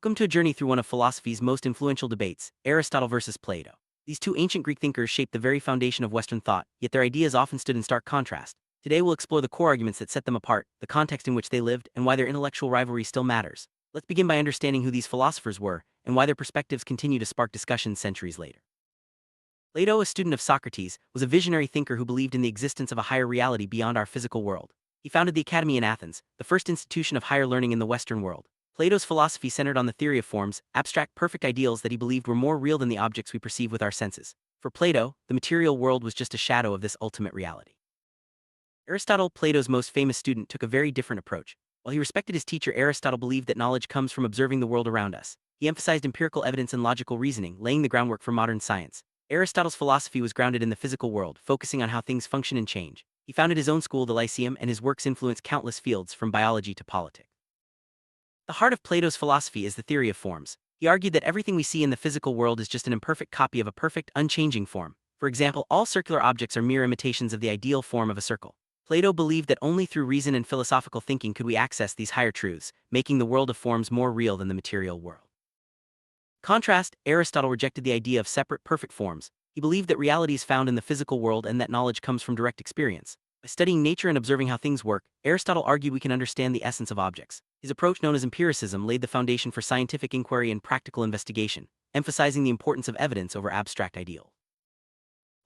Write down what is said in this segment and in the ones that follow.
Welcome to a journey through one of philosophy's most influential debates, Aristotle versus Plato. These two ancient Greek thinkers shaped the very foundation of Western thought, yet their ideas often stood in stark contrast. Today we'll explore the core arguments that set them apart, the context in which they lived, and why their intellectual rivalry still matters. Let's begin by understanding who these philosophers were, and why their perspectives continue to spark discussion centuries later. Plato, a student of Socrates, was a visionary thinker who believed in the existence of a higher reality beyond our physical world. He founded the Academy in Athens, the first institution of higher learning in the Western world. Plato's philosophy centered on the theory of forms, abstract perfect ideals that he believed were more real than the objects we perceive with our senses. For Plato, the material world was just a shadow of this ultimate reality. Aristotle, Plato's most famous student, took a very different approach. While he respected his teacher, Aristotle believed that knowledge comes from observing the world around us. He emphasized empirical evidence and logical reasoning, laying the groundwork for modern science. Aristotle's philosophy was grounded in the physical world, focusing on how things function and change. He founded his own school, the Lyceum, and his works influenced countless fields, from biology to politics. The heart of Plato's philosophy is the theory of forms. He argued that everything we see in the physical world is just an imperfect copy of a perfect, unchanging form. For example, all circular objects are mere imitations of the ideal form of a circle. Plato believed that only through reason and philosophical thinking could we access these higher truths, making the world of forms more real than the material world. In contrast, Aristotle rejected the idea of separate, perfect forms. He believed that reality is found in the physical world and that knowledge comes from direct experience. By studying nature and observing how things work, Aristotle argued we can understand the essence of objects. His approach, known as empiricism, laid the foundation for scientific inquiry and practical investigation, emphasizing the importance of evidence over abstract ideals.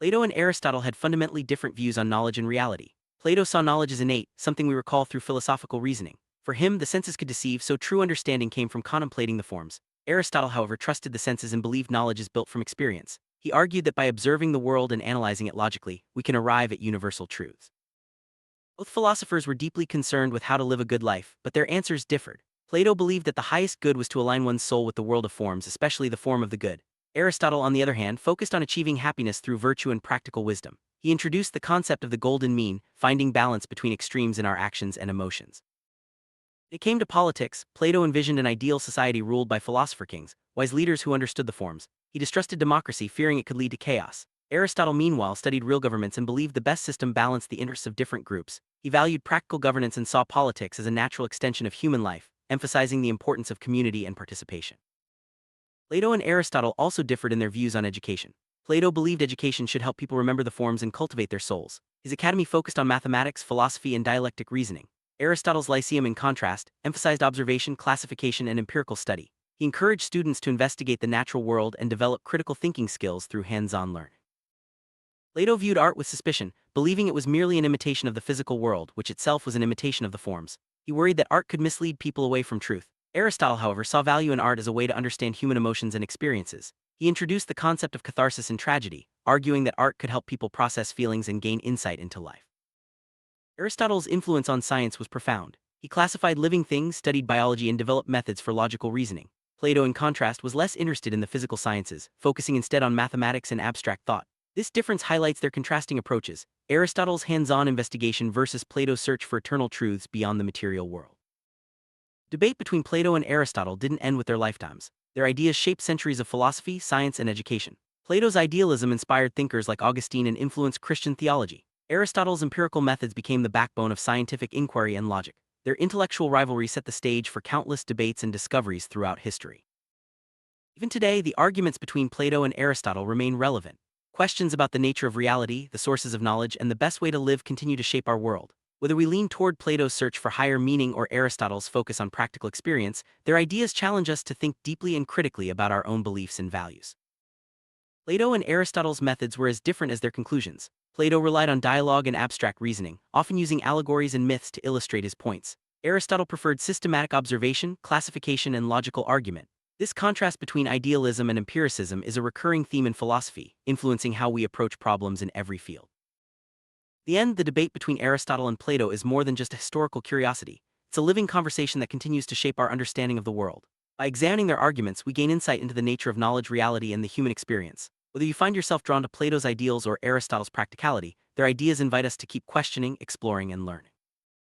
Plato and Aristotle had fundamentally different views on knowledge and reality. Plato saw knowledge as innate, something we recall through philosophical reasoning. For him, the senses could deceive, so true understanding came from contemplating the forms. Aristotle, however, trusted the senses and believed knowledge is built from experience. He argued that by observing the world and analyzing it logically, we can arrive at universal truths. Both philosophers were deeply concerned with how to live a good life, but their answers differed. Plato believed that the highest good was to align one's soul with the world of forms, especially the form of the good. Aristotle, on the other hand, focused on achieving happiness through virtue and practical wisdom. He introduced the concept of the golden mean, finding balance between extremes in our actions and emotions. When it came to politics, Plato envisioned an ideal society ruled by philosopher kings, wise leaders who understood the forms. He distrusted democracy, fearing it could lead to chaos. Aristotle, meanwhile, studied real governments and believed the best system balanced the interests of different groups. He valued practical governance and saw politics as a natural extension of human life, emphasizing the importance of community and participation. Plato and Aristotle also differed in their views on education. Plato believed education should help people remember the forms and cultivate their souls. His academy focused on mathematics, philosophy, and dialectic reasoning. Aristotle's Lyceum, in contrast, emphasized observation, classification, and empirical study. He encouraged students to investigate the natural world and develop critical thinking skills through hands-on learning. Plato viewed art with suspicion, believing it was merely an imitation of the physical world, which itself was an imitation of the forms. He worried that art could mislead people away from truth. Aristotle, however, saw value in art as a way to understand human emotions and experiences. He introduced the concept of catharsis in tragedy, arguing that art could help people process feelings and gain insight into life. Aristotle's influence on science was profound. He classified living things, studied biology, and developed methods for logical reasoning. Plato, in contrast, was less interested in the physical sciences, focusing instead on mathematics and abstract thought. This difference highlights their contrasting approaches: Aristotle's hands-on investigation versus Plato's search for eternal truths beyond the material world. Debate between Plato and Aristotle didn't end with their lifetimes. Their ideas shaped centuries of philosophy, science, and education. Plato's idealism inspired thinkers like Augustine and influenced Christian theology. Aristotle's empirical methods became the backbone of scientific inquiry and logic. Their intellectual rivalry set the stage for countless debates and discoveries throughout history. Even today, the arguments between Plato and Aristotle remain relevant. Questions about the nature of reality, the sources of knowledge, and the best way to live continue to shape our world. Whether we lean toward Plato's search for higher meaning or Aristotle's focus on practical experience, their ideas challenge us to think deeply and critically about our own beliefs and values. Plato and Aristotle's methods were as different as their conclusions. Plato relied on dialogue and abstract reasoning, often using allegories and myths to illustrate his points. Aristotle preferred systematic observation, classification, and logical argument. This contrast between idealism and empiricism is a recurring theme in philosophy, influencing how we approach problems in every field. In the end, the debate between Aristotle and Plato is more than just a historical curiosity. It's a living conversation that continues to shape our understanding of the world. By examining their arguments, we gain insight into the nature of knowledge, reality, and the human experience. Whether you find yourself drawn to Plato's ideals or Aristotle's practicality, their ideas invite us to keep questioning, exploring, and learning.